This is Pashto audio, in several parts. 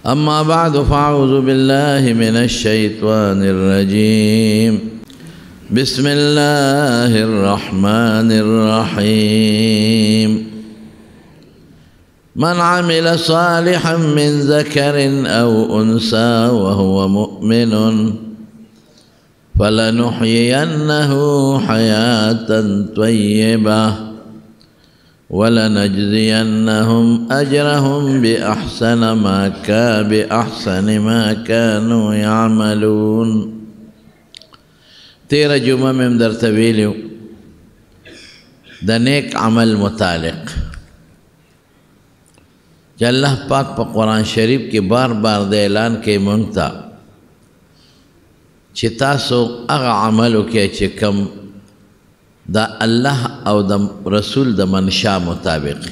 أما بعد فأعوذ بالله من الشيطان الرجيم بسم الله الرحمن الرحيم من عمل صالحا من ذكر أو أنثى وهو مؤمن فلنحيينه حياة طيبة ولنجزينهم أجرهم بأحسن ما كانوا يعملون. تیرہ جمعہ میں در طویلیو دا نیک عمل متعلق کہ اللہ پاک پا قرآن شریف کی بار بار دا اعلان کے منگتا چی تاسو اغا عملو کے چکم دا اللہ او دا رسول دا منشا مطابق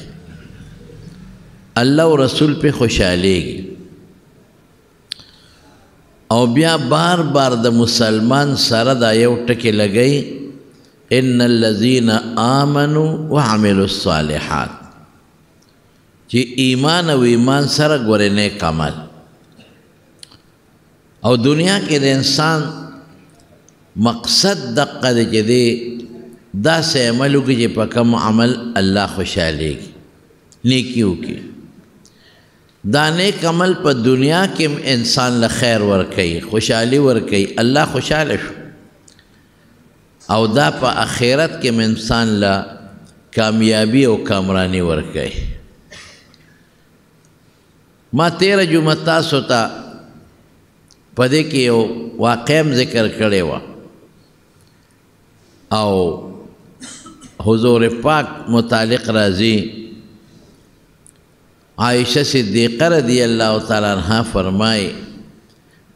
اللہ و رسول پہ خوشحالی گی او بیا بار بار دا مسلمان سر دا یو ٹکی لگئی ان الذین آمنوا وعملوا الصالحات چی ایمان و ایمان سر گورے نیک عمل او دنیا کے دے انسان مقصد دقا دے چی دے دا سے عملو کی جی پا کم عمل اللہ خوشحالے گی نیکیو کی دا نیک عمل پا دنیا کے انسان لخیر ورکی خوشحالی ورکی اللہ خوشحال شو او دا پا آخرت کے انسان لا کامیابی و کامرانی ورکی. ما تیرہ جمعہ تاسو تا پدے کی یو واقعیم ذکر کرے وا او حضور پاک متعلق راضی عائشہ صدیقہ رضی اللہ تعالیٰ عنہ فرمائی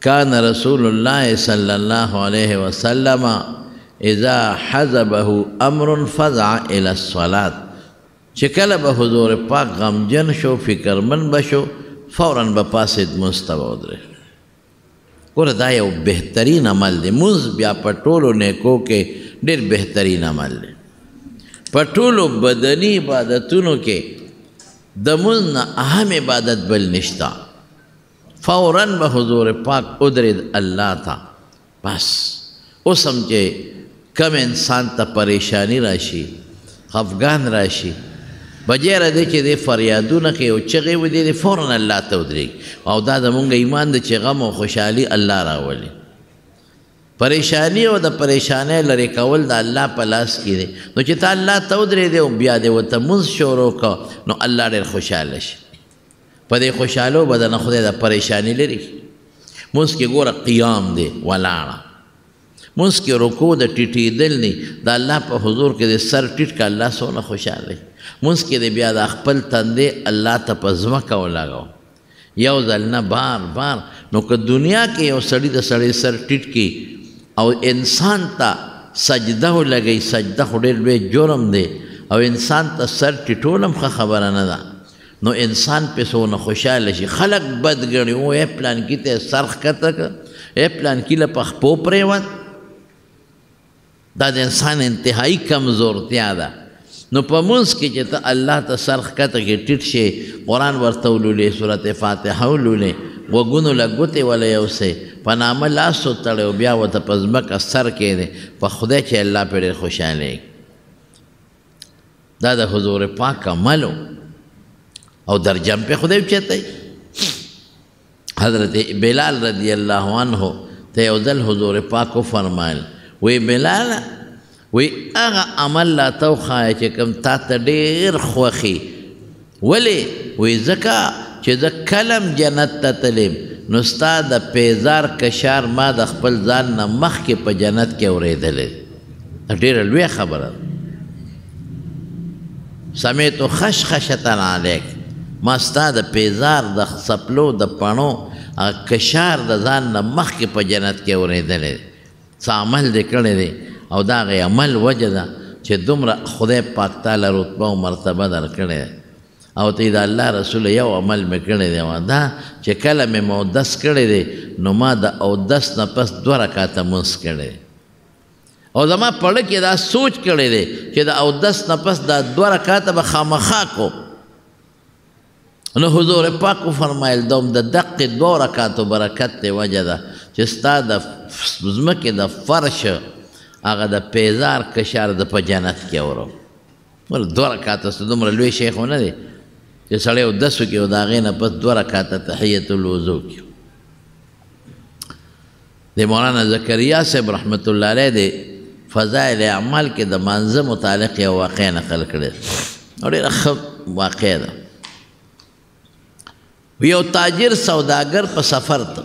کان رسول اللہ صلی اللہ علیہ وسلم اذا حزبه امر فزع الى الصلاة چکل با حضور پاک غمجن شو فکرمن بشو فوراً بپاسد مستواد رہے اور دا یو بہترین عمل دے منز بیا پٹولو نیکو کے دیر بہترین عمل دے پٹولو بدنی عبادتونو کے دمون اہم عبادت بل نشتا فوراً بحضور پاک ادرد اللہ تھا بس او سمجھے کم انسان تا پریشانی راشی خفگان راشی بجیر دے چے دے فریادو نکے او چغے و دے فوراً اللہ تا ادرگ او دا دا مونگا ایمان دے چے غم و خوشحالی اللہ راولی پریشانی او دا پریشانی لرے کول دا اللہ پلاس کی دے نو چی تا اللہ تا ادرے دے و بیا دے و تا منز شورو کا نو اللہ دیر خوشحالش پا دے خوشحالو بدن خودے دا پریشانی لری منز کی گورا قیام دے ولانا منز کی رکو دا ٹیٹی دل نی دا اللہ پا حضور کے دے سر ٹیٹ کا اللہ سونا خوشحالے منز کی دے بیا دا اخپل تندے اللہ تا پا زمکا و لگاو یو ذلنا بار بار نو که دنیا کے یو سڑی دا سڑی سر ٹیٹ کی او انسان تا سجدہ ہو لگئی سجدہ خوڑیر بے جرم دے او انسان تا سر ٹیٹولم خبرانا دا نو انسان پہ سونا خوشحال شی خلق بد گڑی او اے پلان کی تے سرخ کتا کا اے پلان کی لپخ پوپ ریوان دا انسان انتہائی کمزور تیادا نو پا منس کی چیتا اللہ تا سرخ کتا کی ٹیٹ شے قرآن ورطولو لے سورت فاتحہولو لے وگونو لگوتے والا یو سے پنام اللہ سو تڑے و بیا و تا پزمک سر کے دے پا خودے چھے اللہ پر خوشحالے دا حضور پاک کا ملو او در جم پہ خودے چیتا ہے حضرت بلال رضی اللہ عنہ تے اوزل حضور پاک کو فرمائل وی بلال وی اغا عمل لا تو خواہ چکم تا تا دیر خوخی ولی وی زکا چی دا کلم جنت تا تلیم نستا دا پیزار کشار ما دا خپل زان نا مخ کے پا جنت کے اوریدلے دیر الوی خبر سمیتو خش خشتن علیک ما ستا دا پیزار دا سپلو دا پانو کشار دا زان نا مخ کے پا جنت کے اوریدلے سا عمل دے کرنے دے او دا غی عمل وجہ دا چی دمرا خدای پاک تعالی رتبہ و مرتبہ در کرنے دے او تی دا اللہ رسول یو عمل میں کرنے دے دا چی کلم مودس کرنے دے نو ما دا او دس نا پس دو رکاتا منس کرنے دے او دا ما پڑھکی دا سوچ کرنے دے چی دا او دس نا پس دا دو رکاتا بخامخا کو نو حضور پاک فرمایل دوم د دقې 2 رکعاتو برکت دی وجه ده چې ستا د ځمکې د فرش هغه د پیزار کشار د په جنت کې اورو 2 رکعاته څه دومره لوی شی خو نه دی چې سړی اودس وکړي او د هغې نه پس 2 رکعاته تحیت الوضو کړي د مولانا زکریا صاحب رحمت الله علیه د فضائل اعمال کې د مانځه متعلق یو واقع نقل کړی او ډېره ښه واقع ده یو تاجر سوداګر په سفر ته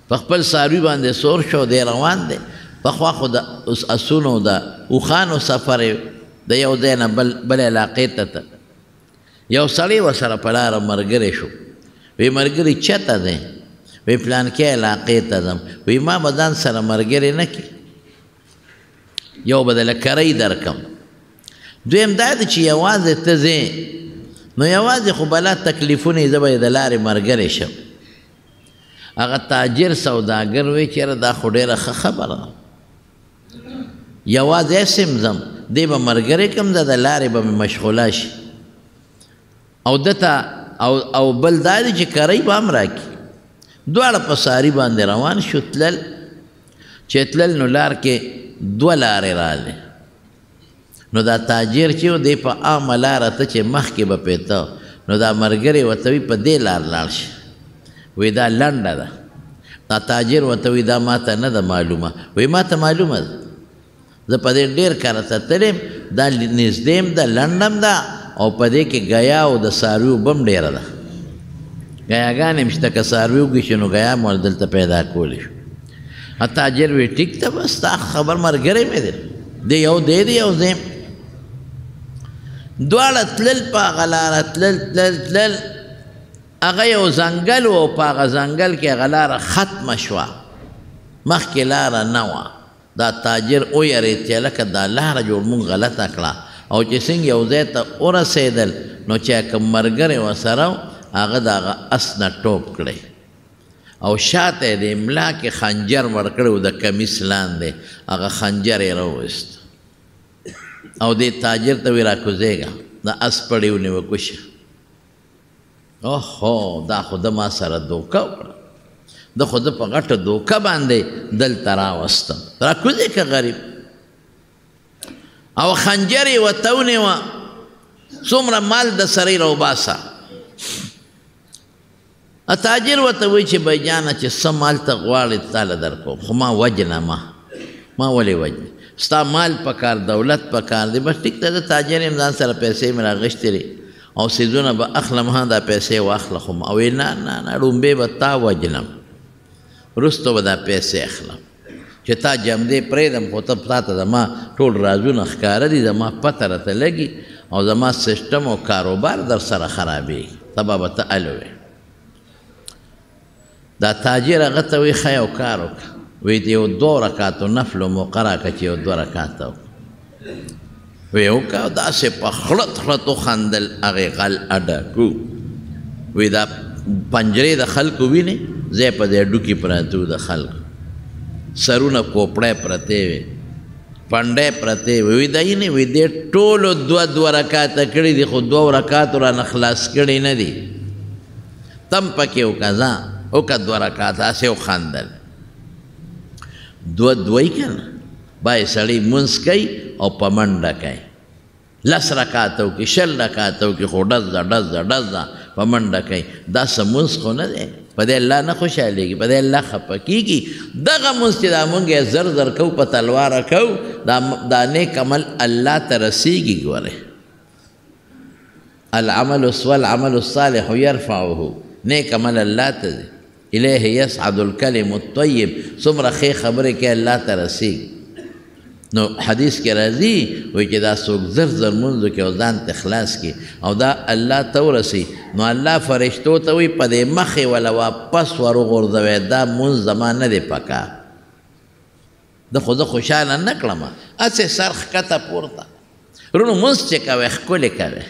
په خپل څاروي باندې سور شو دی روان دی پخوا خو د اسونو د اوښانو سفر د یو ځای نه بل علاقې ته یو سړی ورسره په لاره ملګری شو وی ملګري چېرته دی وی پلانکې علاقې ته ځم وی ما به ځان سره ملګری نه کړي یو به دله کرۍ درکم دویم دا دی چې یوازې ته ځې نو یوازې خو بلا تکلیفونه زه به یې د لارې ملګری شم هغه تاجر سوداګر وی چېره دا خو ډېره ښه خبره ده یوازې سم ځم دی به ملګری کم زه د لارې به مې مشغوله شي او دته او بل دا دی چې کرۍ به هم راکړي دواړه په ساري باندې روان شو تلل چې تلل نو لار کې 2 لارې راغلې نو دا تاجر چې و دی په عامه لاره ته چې مخکې به پیته نو دا ملګری ورته وي په دې لار لاړ شي وی دا لنډه ده دا تاجر ورته وي دا ماته نه ده معلومه وی ماته معلومه ده زه په دې ډېر کاره ته تلم دا نږدې م ده لنډه م ده او په دې کې ګیا او د څارویو به م ډېره ده ګیاګانې م شته که څاروي وږي شي نو ګیا م دلته پیدا کولی شو تاجر وی ټیک ته بس ستا خبر ملګری مې دی دی یو دی دی یو ځای دواړه تلل په هغه لاره تلل هغه یو ځنګل و او په هغه ځنګل کې هغه لاره ختمه شوه مخکې لاره نه وه دا تاجر ویرېد چې لکه دا لاره جوړ مونږ غلطه کړه او چې څنګه یو ځای ته ورسېدل نو چې کوم ملګری ورسره و هغه د هغه اس نه ټوپ کړی او شاته یې د املا کې خنجر ورکړی و د کمیس لاندې هغه خنجر یې راوویست او دې تاجر ته وی راکوزېږه د اس پړی ونیوه کوشه اوهو دا خو د ما سره دوکه وکړه د خو د په غټه دوکه باندې دلته راوستم راکوزې که غریب او خنجر یې ورته ونیوه څومره مال د سره یې راوباسه تاجر ورته وایي چې بی جانه چې څه مال ته غواړې تاله درکوم خو ما وجنه ما ولې وجنې ستا مال پکار دولت پکار دی بس ټیک ته د تاجر یم ځان سره پیسې مې راغښتې دي او څیزونه به اخلم ها دا پیسې واخله خو ما ویل نه نه نه ړومبې به تا وجنم وروسته به دا پیسې اخلم چې تا جمدې پرېږدم خو ته ته زما ټول رازونه ښکاره دي زما پته راته لګي او زما سیسټم او کاروبار در سره خرابېږي سبا به ته الوې دا تاجر هغه ته وایي ښه یو کار وکړه وی د یو 2 رکعاتو نفلو مقرره کړه چې یو 2 رکعاته وی وکړه او داسې په خړت خړت وخندل هغې غل اډکو وی دا پنجرې د خلکو وینې ځای په دې ډوکې پراته وو د خلکو سرونه کوپړی پرتې وې پنډۍ پرتې وې وی دا یې نه وی دې ټولو 2 رکعاته کړي دي خو 2 رکعاتو رانه خلاص کړي نه دي تم پکې وکړه ځه وکړه 2 رکعاته هسې وخندل 2 که نه بای سړی مونځ کوي او په منډه کوي 10 رکعاته وکړي 20 رکعاته وکړي خو ډز ده په منډه کوي دا څه مونځ خو نه دی په دې الله نه خوشحالېږي په دې الله خفه کېږي دغه مونځ چې دا مونږ یې زر کوو په تلواره کوو دا نیک عمل الله ته رسېږي ګورې العمل الصالح يرفعه نیک عمل الله ته دی الیه یصعد الکلم الطیب څومره ښې خبرې کې الله ته رسېږي نو حدیث کې راځي وایي چې دا څوک زر مونځ وکړي او ځان ته خلاص کړي او دا الله ته ورسي نو الله فرشتو ته وایي په دې مخې وله واپس ورغورځوئ دا مونځ زما نه دی پکار خو زه خوشحاله نه کړم هسې سر ښکته پورته رونو مونځ چې کوئ ښکلې کوئ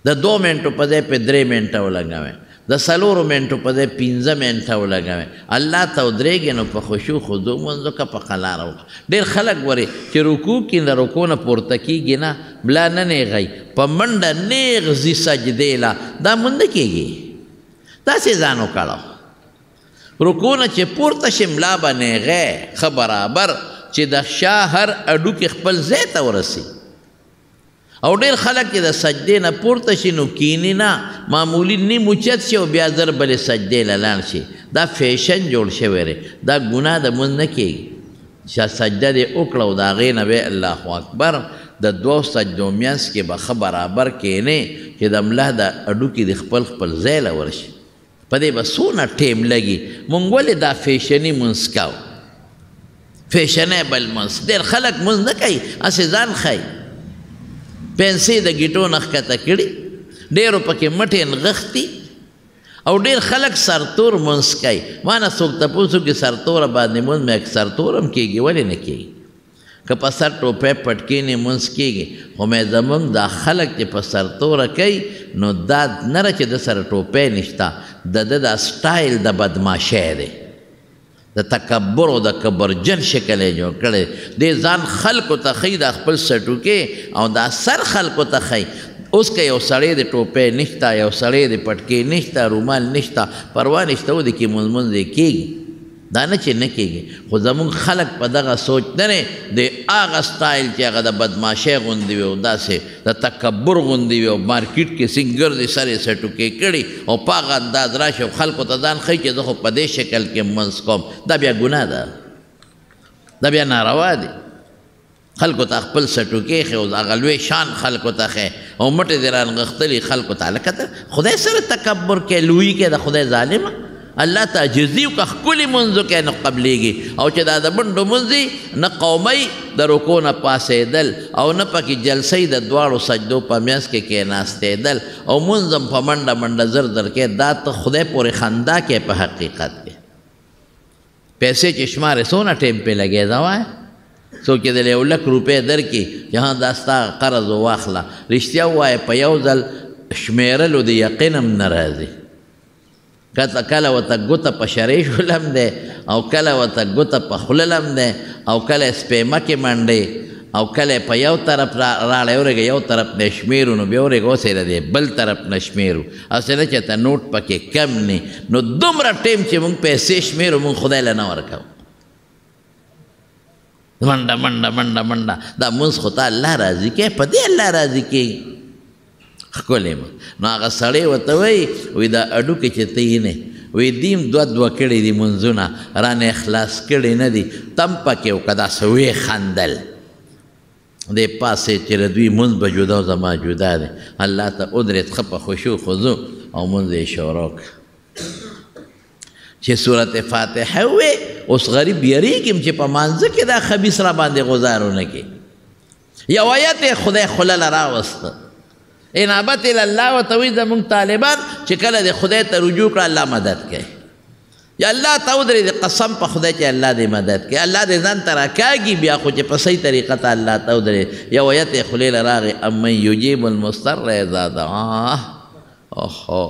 د 2 منټو په ځای په 3 منټه ولګوئ د 4 منټو په ځای 15 منټه ولګوئ الله ته ودرېږئ نو په خشوع خضوع مونځ وکړه په قلاره وکړه ډېر خلک ورې چې رکوع کي د رکوع نه پورته کېږي نه ملا نه نیغئ په منډه نیغ ځي سجدې له دا مونځ نه کېږي داسې ځان وکړه رکوع نه چې پورته شي ملا به نیغی ښه برابر چې د شا هر اډوکې خپل ځای ته ورسي او ډېر خلک چې د سجدې نه پورته شي نو کیني نه معمولي نیم اوچت شي او بیا زر بلې سجدې له لاړ شي دا فیشن جوړ شوی دی دا ګناه د مونځ نه کېږي چې سجده دې وکړه او د هغې نه بیا الله اکبر د 2 سجدو منځ کې به ښه برابر کښېنې چې د ملا د اډوکې د خپل ځای له ورشي په دې به څونه ټیم لګي مونږ ولې دا فیشني مونځ کوو فیشنیبل مونځ ډېر خلک مونځ نه کوي هسې ځان ښایي پنسې د ګیټو نه ښکته کړي ډېرو پکې مټې نغښتي او ډېر خلک سرتور مونځ کوي ما نه څوک تپوس وکړي سرتوره باندې مونځ مې سرتور هم کېږي ولې نه کېږي که په سر ټوپۍ پټ کښېنې مونځ کېږي خو مې زمونږ دا خلک چې په سرتوره کوي نو دا نه ده چې د سره ټوپۍ نشته د ده دا سټایل د بدماشۍ دی د تکبر او د کبرجن شکل یې جوړ کړی دې ځان خلکو ته ښیي دا خپل سټوکې او دا سر خلکو ته ښیي اوس که یو سړی د ټوپۍ نشته یو سړی د پټکې نشته رومال نشته پروا نشته و د کې مونځ یې کېږي دا نه چې نه کېږي خو زمونږ خلک په دغه سوچ نه دی د هغه سټایل چې هغه د بدماشۍ غوندې وي او داسې د تکبر غوندې وي او مارکیټ کې سنګر د سر یې سټوکې کړي او په هغه انداز راشي او خلکو ته ځان ښیي چې زه خو په دې شکل کې مونځ کوم دا بیا ګناه ده دا بیا ناروا دی خلکو ته خپل سټوکې ښیي او هغه لوی شان خلکو ته ښیي او مټې دې رانغښتلي خلکو ته هلکه ته خدای سره تکبر کوې لویي کوې د خدای ظالمه الله ته عجزي وکړه ښکلي مونځ وکړئ نو قبلېږي او چې دا د منډو مونځ نه قومۍ د رکو نه پاسېدل او نه پکې جلسۍ د دواړو سجدو په منځ کې کېناستېدل او مونځ هم په منډه منډه زر در کې دا ته خدای پورې خندا کې په حقیقت کې پیسې چې شمارې څونه ټیم پې لګېده وایه څوک یې د 1 لک روپۍ درکړي چې ها دا ستا قرض واخله رښتیا ووایه په یو ځل شمېرلو د یقین هم نه راځي کله ورته ګوته په شریشو لم دی او کله ورته ګوته په خوله لم دی او کله سپیمه کې منډې او کله په یو طرف راړی ورېږه یو طرف نه شمېرو نو بیا ورېږه اوس یې د بل طرف نه شمېرو هسې نه چې ته نوټ پکې کم نه نو دومره ټیم چې موږ پیسې شمېرو موږ خدای له نه ورکوو منډه منډه منډه منډه دا مونځ خو ته الله راضي کوې په دې الله راضي کوي ښکلی ما نو هغه سړی ورته وایي دا اډوکې چې ته یې نه وایي دیم 2 کړي دي مونځونه رانه اخلاص کړي نه دي تم پکې وکړه داسې ویې خندل دې پاسې چې د دوی مونځ به جدا او زما جدا دی الله ته ودرېد ښه په خشوع خضوع او مونځ یې شروع کړه چې صورت فاتحه وې اوس غریب یریږم چې په مانځه کې دا خبیث را باندې غزارونه کې یو آیت یې خدای خوله له راوسته انابت الله ورته وایي زموږ طالبان چې کله د خدای ته رجوع کړه الله مدد کوي یا الله ته ودرېد قسم په خدای چې الله دې مدد کوي الله دې ځان ته راکاږي بیا خو چې په صحیح طریقه ته الله ته ودرېد یو آیت یې خولې له راغی امن یجیب المضطر اذا دعاه اوهو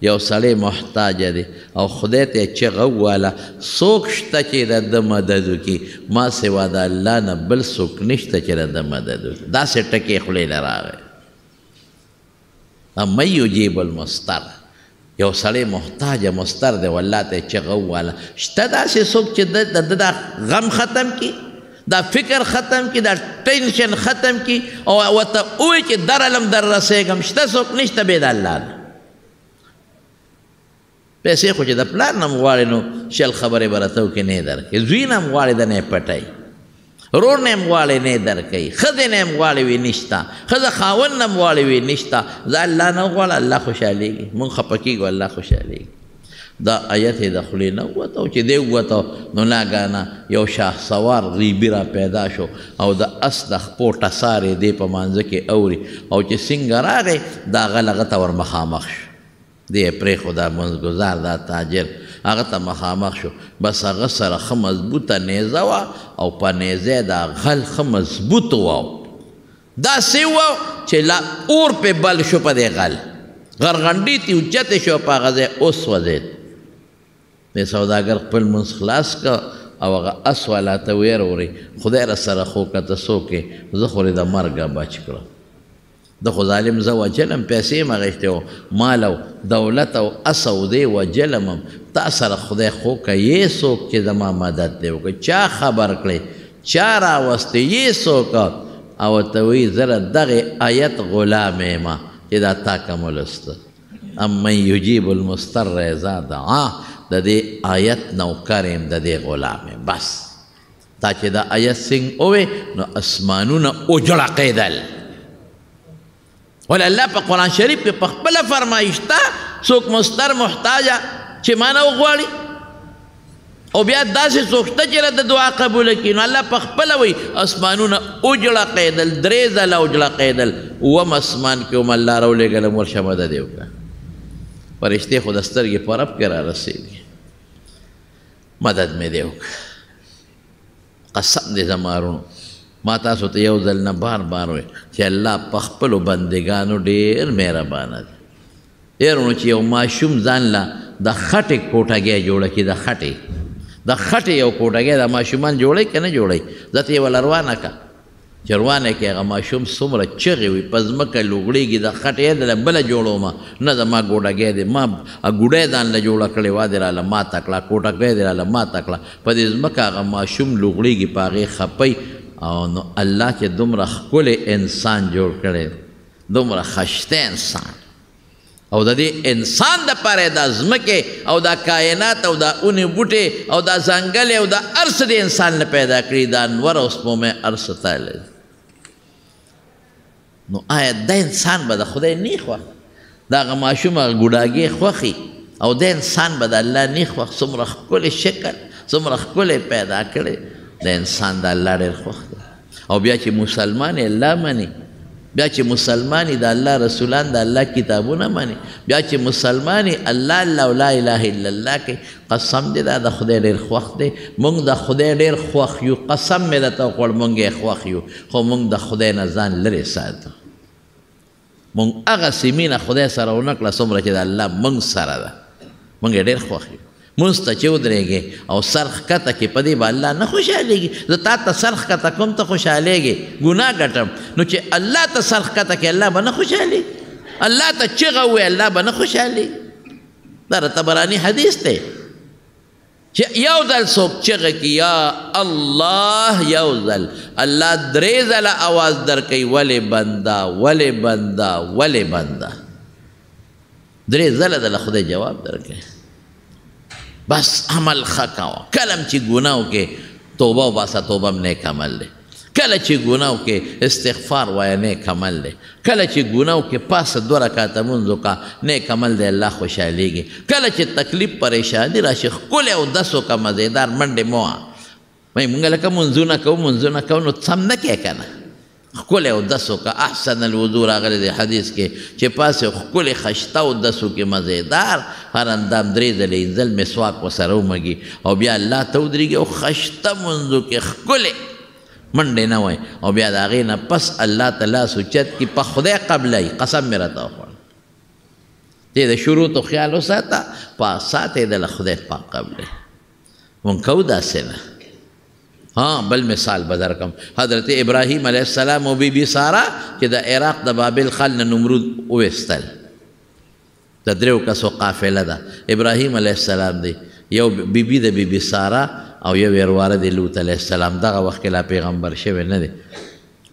یو سړی محتاج دی او خدای ته چغه وواله څوک شته چې د ده مدد وکړي ما سوا د الله نه بل څوک نشته چې د ده مدد وکړي داسې ټکې خولې له راغی امن یجیب المضطر یو سړی محتاج مضطر دی والله ته چغه وواله شته داسې څوک چې د ده دا غم ختم کړي دا فکر ختم کړي دا ټینشن ختم کړي او ورته ووایي چې درلم در رسېږم شته څوک نشته بې د الله نه پیسې خو چې د پلار نه م غواړې نو شل خبرې به راته وکړي نه یې درکوي زوی نه م غواړې د نه یې پټوي رور نه م غواړې نه یې درکوي ښځې نه م غواړې وي نشته ښځه خاوند نه م غواړې وي نشته زه الله نه غواړه الله خوشحالېږي مونږ خفه کېږو الله خوشحالېږي دا آیت یې د خولې نه ووته او چې دی ووته نو ناګانه یو شاه سوار غریبي را پیدا شو او د اس د خپو ټسار یې دی په مانځه کې اوري او چې څنګه راغی د هغه لغه ته ور مخامخ شو دی یې پرېښود دا منځګزار دا تاجر هغه ته مخامخ شو بس هغه سره ښه مضبوطه نیزه وه او په نیزه یې دا غل ښه مضبوط و داسې و چې لا اور پې بل شو په دې غل غرغنډي تی اوچتې شو په هغه ځای اوس وځېد د سوداګر خپل منځ خلاص که او هغه اس والا ته ویې وروړئ خدای را سره خو که ته څوک یې زه خو د مرګه بچ کړم د خو ظالم زه وجلم پیسې م اخېستې و مال او دولت او اس او دی وجلم هم تا سره خدای خو که یې څوک چې زما مدد دی وکړي چا خبر کړی چا راوستی یې څوک او ورته وایي زه دغې آیت غلام یم چې دا تا کوم ولسته امن یجیب المضطر اذا دعاه د دې آیت نوکر یم د دې غلام یم بس تا چې دا آیت څنګه ووې نو اسمانونه وجړقېدل ولې الله په قرآن شریف کې په خپله فرمایي شته څوک مضطر محتاجه چې مانه وغواړي او بیا داسې څوک شته چې د دعا قبوله کړي نو الله په خپله وایي اسمانونه وجړقېدل 3 ځله وجړقېدل اووم اسمان کې هم الله راولېږلم ورشه مدد یې وکړه فرشتې خو د سترګې په رب کې را رسېږي مدد مې دی وکړه قسم دې زما ورونو ما تاسو ته یو ځل نه بار بار وایي چې الله په خپلو بندګانو ډېر مهربانه دی ډېر ورونو چې یو ماشوم ځان له د خټې کوټګۍ جوړه کړي د خټې یو کوټګۍ د ماشومان جوړوي که نه جوړوي زه ته یې وله روانه کړه چې روانه کې هغه ماشوم څومره چغې وي په ځمکه لوغړېږي د خټې یې دله بله جوړومه نه زما ګوډګۍ دی ما ګوډۍ ځان له جوړه کړې وه دې راله ماته کړه کوټګۍ دې راله ماته کړه په دې ځمکه هغه ماشوم لوغړېږي په هغې خپئ او نو الله چې دومره ښکلی انسان جوړ کړی دومره خشته انسان او د دې انسان دپاره دا ځمکې او دا کائنات او دا اونې بوټې او دا ځنګلې او دا هر څه د انسان نه پیدا کړي دا انور او سپومې هر څه تایلی نو آیا دا انسان به د خدای نه خوښ د هغه ماشوم هغه ګوډاګۍ خوښي او د انسان به د الله نه خوښ څومره ښکلی شکل څومره ښکلی پیدا کړی د انسان د الله ډېر خوښ دی او بیا چې مسلمان یې الله مني بیا چې مسلمانی د الله رسولان د الله کتابونه مني بیا چې مسلمانی الله الله او لا اله الا الله کوي قسم دې دا د خدای ډېر خوښ دی موږ د خدای ډېر خوښ یو قسم مې درته وخوړ موږ یې خوښ یو خو موږ د خدای نه ځان لرې ساتو موږ هغسې مینه خدای سره ونه کړه څومره چې د الله موږ سره ده موږ یې ډېر خوښ یو مونځ ته چې ودرېږې او سر ښکته کې په دې به الله نه خوشحالېږي زه تا ته سر ښکته کوم ته خوشحالېږې ګناه ګټم نو چې الله ته سر ښکته کې الله به نه خوشحالېږي الله ته چغه ووایي الله به نه خوشحالېږي دا د طبراني حدیث دی چې یو ځل څوک چغه کړي یا الله یو ځل الله 3 ځله اواز درکوي ولې بنده ولې بنده ولې بنده 3 ځله دله خدای جواب درکوي بس عمل ښه کوه کله چې ګناه وکړې توبه وباسه توبه هم نیک عمل دی کله چې ګناه وکړې استغفار وایه نیک عمل دی کله چې ګناه وکړې پاسه 2 رکعته لمونځ وکړه نیک عمل دی الله خوشحالېږي کله چې تکلیف پریشاني راشي ښکلی اودس وکړه مزېدار منډې مه وه مونږ لکه منځونه کوو نو سم نه کوې که نه ښکلی اودس وکړه احسن الوضو راغلی دی حدیث کې چې پاسې ښکلی خشته اودس وکړې مزېدار هر اندام 3 ځلې انځل مسواک ورسره ومږي او بیا الله ته ودرېږي او خشته منځ وکړې ښکلی منډې نه وای او بیا د هغې نه پس الله ته لاس اوچت کړي په خدای قبلوي قسم مې راته وخوړ دې د شروطو خیال وساته په ساتې د له خدای پاک قبلوي مونږ کوو داسې نه ها بل مثال به درکم حضرت ابراهیم علیه السلام او بی بی ساره چې د عراق د بابل خل نه نمرود وویستل د 3 کسو قافله ده ابراهیم علیه السلام دی یو بی بی د بی بی ساره او یو ورواره د لوط علیه السلام دغه وخت کې لا پیغمبر شوی نه دی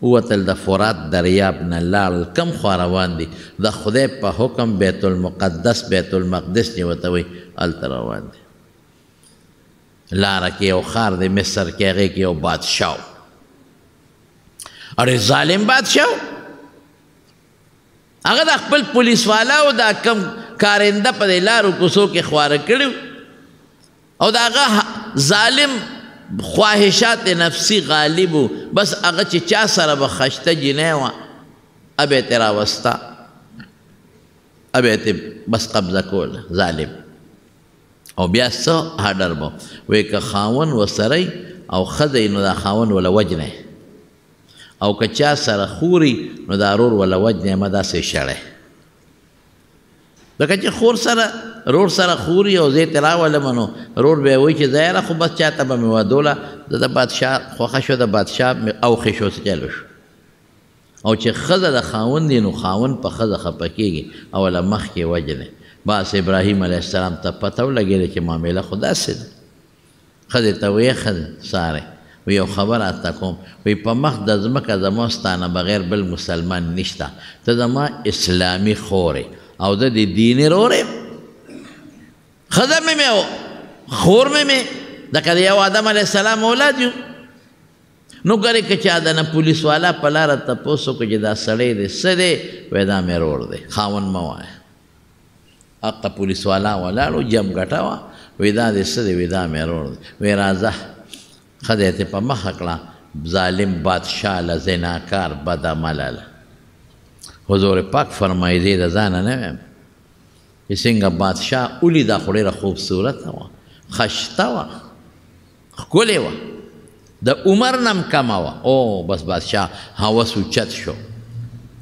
ووتل د فرات دریاب نه لاړل کم خوا روان دي د خدای په حکم بیت المقدس بیت المقدس چې ورته وایي هلته روان دي لاره کې یو ښار دی مصر کې هغې کې یو بادشاه اړې ظالم بادشاه هغه د خپل پولیس والاو دا کم کارنده په دې لارو کوڅو کې خواره کړي او د هغه ظالم خواهشات نفسي غالب و بس هغه چې چا سره به خشته جنۍ وه ابه یې ترې راوسته ابه یې بس قبضه کوله ظالم او بیا څه هډر به وایي که خاون ورسره او ښځه نو دا خاون وله وجنی او که چا سره خوري نو دا رور وله وجنی مه داسې شړی لکه چې خور سره رور سره خوري او زه تې راولم نو رور به وایي چې ځه یاره خو بس چاته به مې ودوله د بادشاه خوښه شو د بادشاه اوښې شو څه چلو شو او چې ښځه د خاوند دی نو خاوند په ښځه خفه کېږي اوله مخکې وجنې بس ابراهیم علیه السلام ته پته ولګېده چې معامله خو داسې ده ښځې ته ویې ښځې سارې وی یو خبر راته کوم وی په مخ د ځمکه زما ستانه بغیر بل مسلمان نشته ته زما اسلامي خورې او د دې دیني رورې ښځه مې خور مې لکه د یو آدم علیه السلام اولاد یو نو ګورې که چا د نه پولیس والا په لاره تپوس وکړو چې دا سړی دی څه دی وایي دا مې رور دی خاوند مه وایه هغه پولیس والا ولاړو جم ګټه وه وایي دا دی څه دی وایي دا مې رور دی وایي راځه ښځه یې په مخه کړه ظالم بادشاه له زناکار بد عمله له حضور پاک فرمایي دی د ځانه نه ویم چې څنګه بادشاه ولیده خو ډېره خوبصورته وه خشته وه ښکلې وه د عمر نم کمه وه او بس بادشاه هوس اوچت شو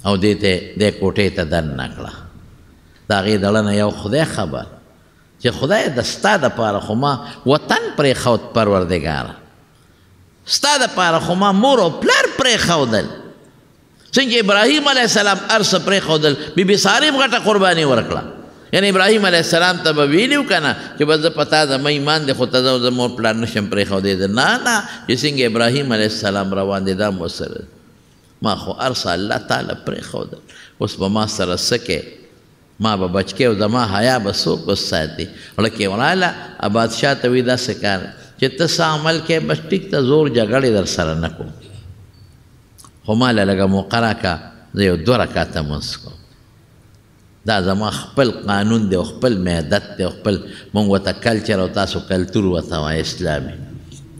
او دې ته دې کوټې ته دننه کړه د هغې دړه نه یو خدای خبر چې خدای د ستا دپاره خو ما وطن پرېښود پروردګاره ستا دپاره خو ما مور او پلار پرېښودل څنګه ابراهیم علیه السلام هر څه پرېښودل بیبي سارې هم غټه قرباني ورکړه یعنی ابراهیم علیه السلام ته به ویلي و که نه چې بس زه په تا زما ایمان دی خو ته زه مور پلار نشم پرېښودی نه نه چې څنګه ابراهیم علیه السلام روان دی دا م ورسره ما خو هر څه الله تعالی پرېښودل اوس به ما سره څه کې ما به بچ کې او زما حیا به څوک وساتي ړکې وراله بادشاه ته وایي داسې کار چې ته څه عمل کې بس ټیک ته زور جګړې در سره نه کوم خو ما له لږه موقع راکړه زه یو 2 رکعته لمونځ کوم دا زما خپل قانون دی او خپل معدت دی او خپل مونږ ورته کلچر او تاسو کلتور ورته وایي اسلامي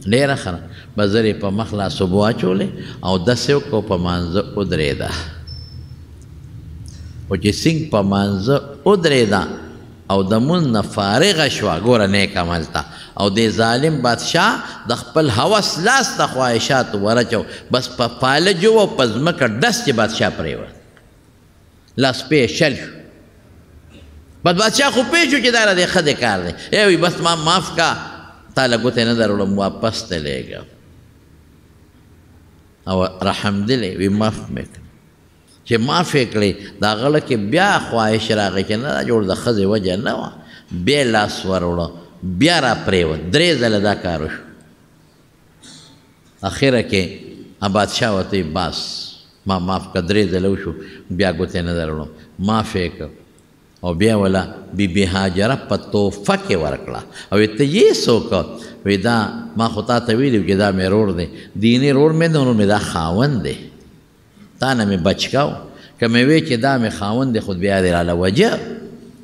ډېره ښه به زر یې په مخ لاس اوبه واچولې او داسې وکړو په مانځه ودرېده خو چې څنګه په مانځه ودرېده او د مونځ نه فارغه شوه ګوره نیک عمل ته او دې ظالم بادشاه د خپل هوس لاس د خواهشاتو ورچو بس په فالجو او په ځمکه ډس چې بادشاه پرېوت لاس پې شل شو بس بادشاه خو پوه شو چې دا د ښځې کار دی ای وي بس ما معاف کا تا له ګوتې نه در وړم واپس ته لېږم او رحم دلې وي معاف مې کړ چې معاف یې کړې د هغه کې بیا خواهش راغی چې نه دا جوړ د ښځې وجه نه وه بیا لاس وروړه بیا را پرېوت 3 ځله دا کار وشو اخره کې بادشاه ورته بس ما معاف کړه 3 ځله وشو بیا ګوتې نه در وړم معاف یې کړ او بیا ولا بیبي هاجره په تحفه کې ورکړه او ته یې څوک وایي دا ما خو تا ته ویلي چې دا مې رور دی دیني رور مې دی نو مې دا خاوند دی تا نه مې بچ کاو که مې وی چې دا مې خاوند دی خو بیا دې راله وجه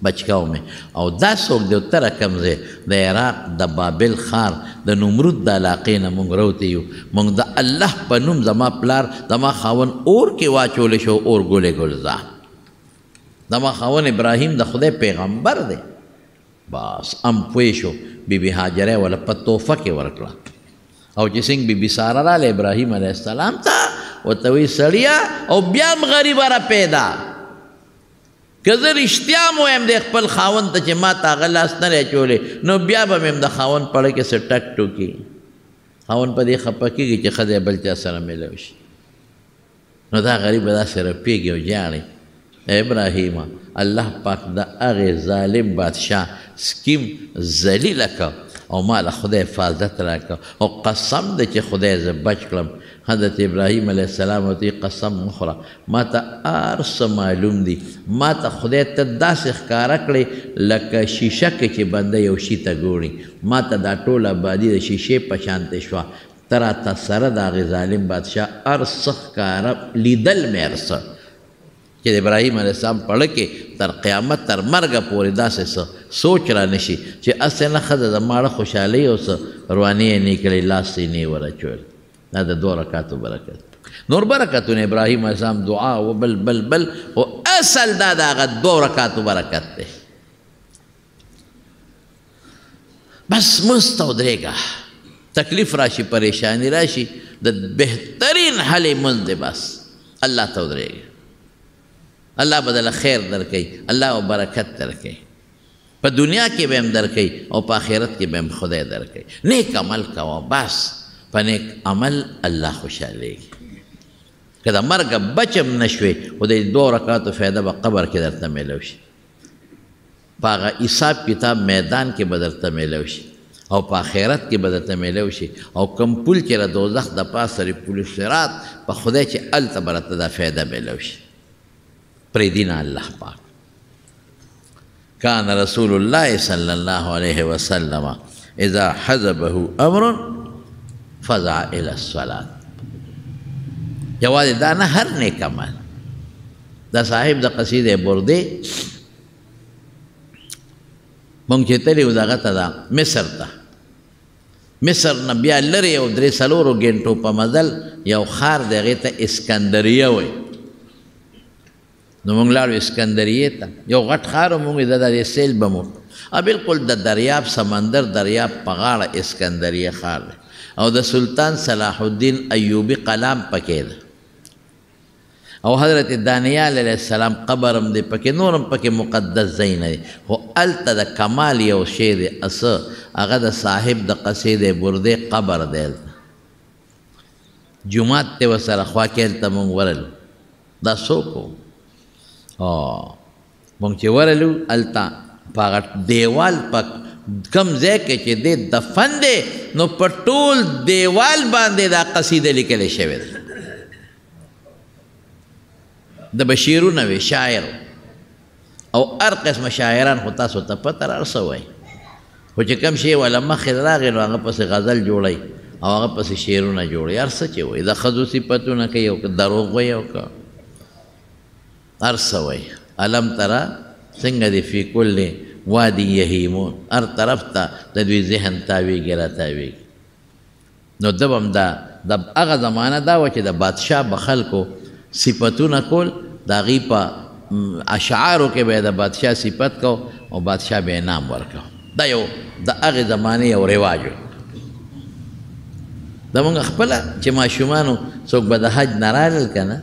بچ کاو مې او دا څوک دی ته رقم ځای د عراق د بابل ښار د نمرود د علاقې نه مونږ راوتې یو مونږ د الله په نوم زما پلار زما خاوند اور کې واچولی شو اور ګلې ګلزار زما خاوند ابراهیم د خدای پیغمبر دی بس ام پوه شو بیبي هاجره ولا په تحفه کې ورکړه او چې څنګه بیبي ساره راله ابراهیم علیه السلام ته ورته وایي سړیه او بیا هم غریبه را پیدا که زه رښتیا م ویم د خپل خاوند ته چې ما ته هغه لاس نه دی اچولی نو بیا به مې هم د خاوند پړه کې څه ټک ټوکي خاوند په دې خفه کېږي چې ښځه بل چا سره میلاو شي نو دا غریب به داسې رپېږي او جاړي ابراهیم الله پاک د هغې ظالم بادشاه سکیم ذلیله که او ما له خدای حفاظت راکړه او قسم دی چې خدای زه بچ کړم حضرت ابراهیم علیه السلام ورته قسم مخوره ما ته هر څه معلوم دي ما ته خدای ته داسې ښکاره کړې لکه شیشه کې چې بنده یو شي ته ګوري ما ته دا ټول آبادي د شیشې په شانتې شوه ته راته سره د هغې ظالم بادشاه هر څه ښکاره لیدل مې هر څه چې د ابراهیم علیه السلام پړه کې تر قیامت تر مرګه پورې داسې څه سوچ را نشي چې هسې نه ښځه د ماړه خوشحالۍ او څه روانې یې نه کړې لاس یې نه ورچول دا د 2 رکعاتو برکت نور برکتونه ابراهیم علیه السلام دعا و بل او اصل دا د هغه 2 رکعاتو برکت دی بس مست ودرېږه تکلیف راشي پریشانی راشي د بهترین حل یې مونځ دی بس الله ته ودرېږه الله بدل خیر درکې، الله برکت درکې، په دنیا کې به هم درکې او په آخرت کې به هم خدای درکې. نیک عمل کوه، بس په نیک عمل الله خوشحالېږي. که د مرګه بچم نشوې خو د 2 رکعاتو فایده به قبر کې درته میلو شي، په هغه حساب کتاب میدان کې به درته میلو شي او په آخرت کې به درته میلو شي. او کوم پل چې د دوزخ د پاسه لري پل صراط، په خدای چې هلته به راته دا فایده میلو شي. پرېږدي نه الله پاک. کان رسول الله صلی الله علیه وسلم اذا حزبه امر فزع الى الصلاة. یوازې دا نه، هر نیک عمل. دا صاحب د قصیده بردې مونږ چې تللي وو دغه ته ده مصر ته، مصر نه بیا لرې یو 3-4 ګنټو په مزل یو ښار دی، هغې ته اسکندریه وایي. نو مونږ لاړو اسکندریې ته، یو غټ ښار و. مونږ د دې سیل به مو بالکل د دریاب سمندر دریاب په غاړه اسکندریه ښار دی او د سلطان صلاح الدین ایوبي قلام پکې ده او حضرت دانیال علیه السلام قبر هم دی پکې، نور هم پکې مقدس ځایونه دي. خو هلته د کمال یو شی دی، هغه د صاحب د قصیدې بردې قبر دی. جومات ته ورسره خوا کې هلته مونږ ورلو. دا څوک و؟ مونږ چې ورلو هلته په هغه دیوال په کم ځای کې چې دی دفن دی، نو په ټول دیوال باندې دا قصیده لیکلی شوې ده. د بشیرونه وي، شاعر او هر قسمه شاعران. خو تاسو ته پته را څه وایي، خو چې کوم شی والا مخې راغی نو هغه پسې غزل جوړوي او هغه پسې شعرونه جوړوي. هر څه چې وایي د ښځو صفتونه کوي او که دروغ وایي او که هر څه وایي. علم ترى څنګه دی فی کل وادي یهیمون، هر طرف ته د دوی ذهن تاویږي را تاویږي. نو ده به هم د هغه زمانه دا وه چې د بادشاه به خلکو صفتونه کول، د هغې په اشعارو کې به یې د بادشاه صفت کو او بادشاه به یې انعام ورکو. دا یو د هغې زمانې یو رواج و. زمونږ خپله چې ماشومانو څوک به د حج نه رالل که نه،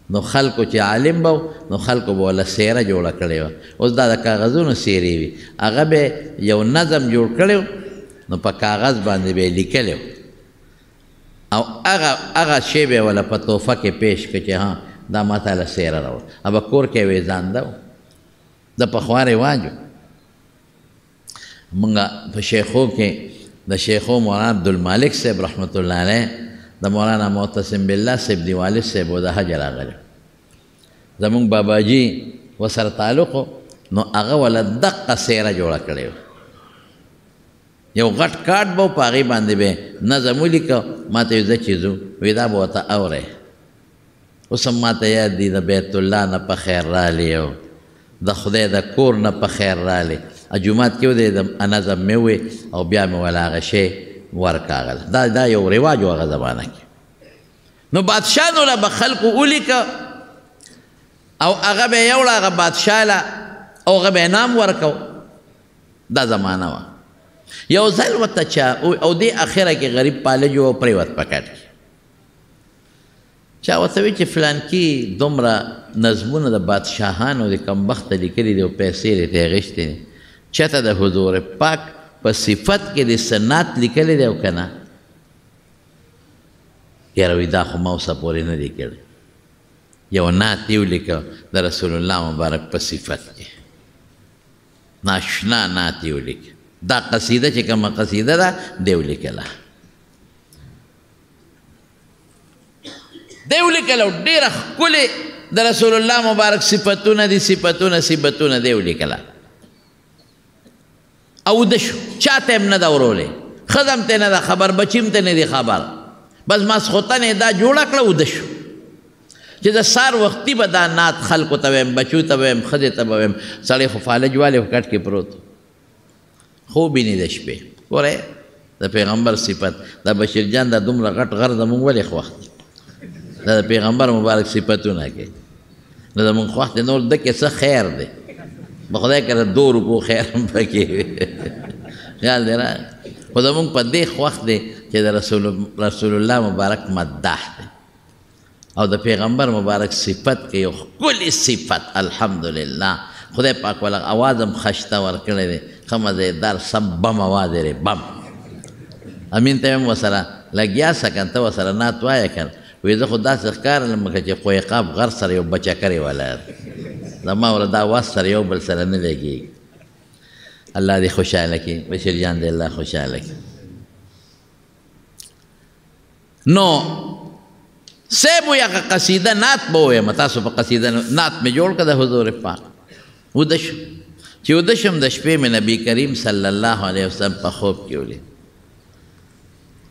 نو خلکو چې عالم به نو خلکو به وله سیره جوړه کړې وه. اوس دا د کاغذونو سیرې وي، هغه به یو نظم جوړ کړی و، نو په کاغذ باندې به یې لیکلی و او هغه شی به یې وله په تحفه کې پیش کړه چې ها دا ما تاله سیره راوړه. او به کور کې یې ویزانده و. د پخوا رواج و. مونږ په شیخو کې د شیخو مولانا عبدالمالک صاحب رحمت الله علیه، د مولانا معتصم بالله صاحب دی والد صاحب و د حج راغلی. زمونږ باباجي ورسره تعلق و، نو هغه وله دقه سیره جوړه کړې وه. یو غټ کارت به و، په هغې باندې به نظم ولیکه. ما ته یې زه چې ځو وی دا به ورته اورئ. اوس هم ما ته یاد دي د بیت الله نه په خیر رالی او د خدای د کور نه په خیر رالی. جومات کې ودې د نظم مې ووی او بیا مې وله هغه شی ورکاغله. دا یو رواج و هغه زمانه کې. نو بادشاه له به خلکو ولیکه او هغه به یې یوړه هغه بادشاه له او هغه به انعام ورکو. دا زمانه وه. یو ځل ورته چا او دې اخره کې غریب پالج و پرېوت په کټ کې. چا ورته وی چې فلانکي دومره نظمونه د بادشاهانو د کمبخته لیکلي دي او پیسې یې ترې اخیستې دي، چاته د حضور پاک په صفت کې د سنات لیکلی دی او که نه؟ یاره وی دا خو ما اوسه پورې نه دی کړی. یو نعت یې ولیکه د رسول الله مبارک په صفت کې، ناشنا نعت یې ولیکه. دا قصیده چې کومه قصیده ده دی ولیکله. دی ولیکله او ډېره ښکلې د رسول الله مبارک صفتونه دي، صفتونه دی ولیکله. او د شو چاته هم نه ده ورولی، ښځه هم ته نه ده خبر، بچي هم ته نه دي خبر. بس ماسخوتن یې دا جوړه کړه او د شو چې د سار وختي به دا نعت خلکو ته ویم، بچو ته ویم، ښځې ته به ویم. سړی خو فالج والی خو کټ کې پروت خوب یې نه د شپې. ګورئ د پیغمبر صفت، د بشیر جان دا دومره غټ غر زمونږ ولې خوښ دی؟ دا د پیغمبر مبارک صفتونه کوي. نو زمونږ خوښ دی، نور ده کې څه خیر دی؟ به خدای کړه 2 روپو خیر هم پکې وي. خیال دی را؟ خو زمونږ په دې خوښ دی چې د رسول الله مبارک مداح دی. او د پیغمبر مبارک صفت کې یو ښکلې صفت الحمدلله خدای پاک والا آواز هم خشته ورکړی دی ښه مزېدار سب بم اواز دی بم امین ته هم ورسره لګیا سه که ته ورسره نعت وایه که نه وایي زه خو داسې ښکارم لکه چې قویقاب غر سره یو بچکرې ولاړ زما وره دا آواز سره یو بل سره نه لګېږي الله دې خوشحاله کړي بشیر جان دې الله خوشحاله کړي نو سیب وی هغه قصیده نعت به ووایم تاسو په قصیده نعت مې جوړ کړه د حضور پاک وده شو چې وده شم د شپې مې نبي کریم صلی الله علیه وسلم په خوب کې ولید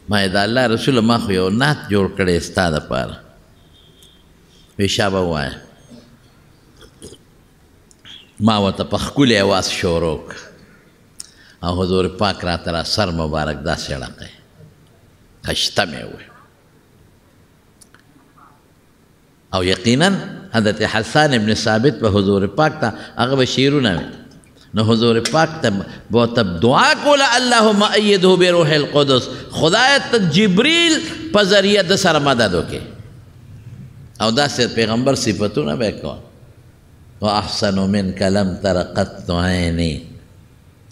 ما د الله رسول ما خو یو نعت جوړ کړی ستا دپاره وی شابه ووایه ما ورته په ښکلي اواز شروع او حضور پاک راته را سر مبارک داسې اړقی خشته مې وویل او یقینا حضرت حسان ابن ثابت به حضور پاک ته هغه به شعرونه وي نو حضور پاک ته به دعا کوله اللهم ایده بروح القدس خدای ته جبریل په ذریعه د سره مدد وکړي او داسې پیغمبر صفتونه به یې کول واحسن منک لم تر قط عینی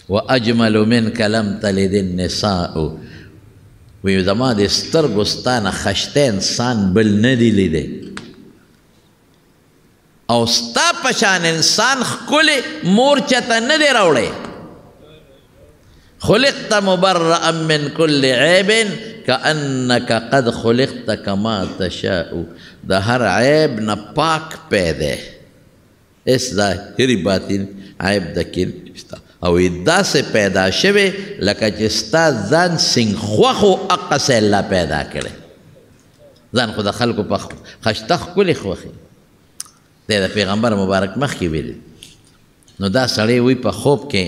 واجمل منک لم تلد النساء وی زما د سترګو ستا نه خشته انسان بل نه دی لیدی او ستا پشان انسان ښکلی مور چته نه دی راوړی خلقت مبرأ من كل عیب کأنک قد خلقت کما تشاء د هر عیب نه پاک پیدا اس ظاهري باطن عیب دکین او داسې پیدا شوی لکه چې ستا ځان سنګ خوښو اقسې الله پیدا کړی ځان خو د خلکو په خشته ښکلې خوښي دی د پیغمبر مبارک مخکې ویلي نو دا سړی وی په خوب کې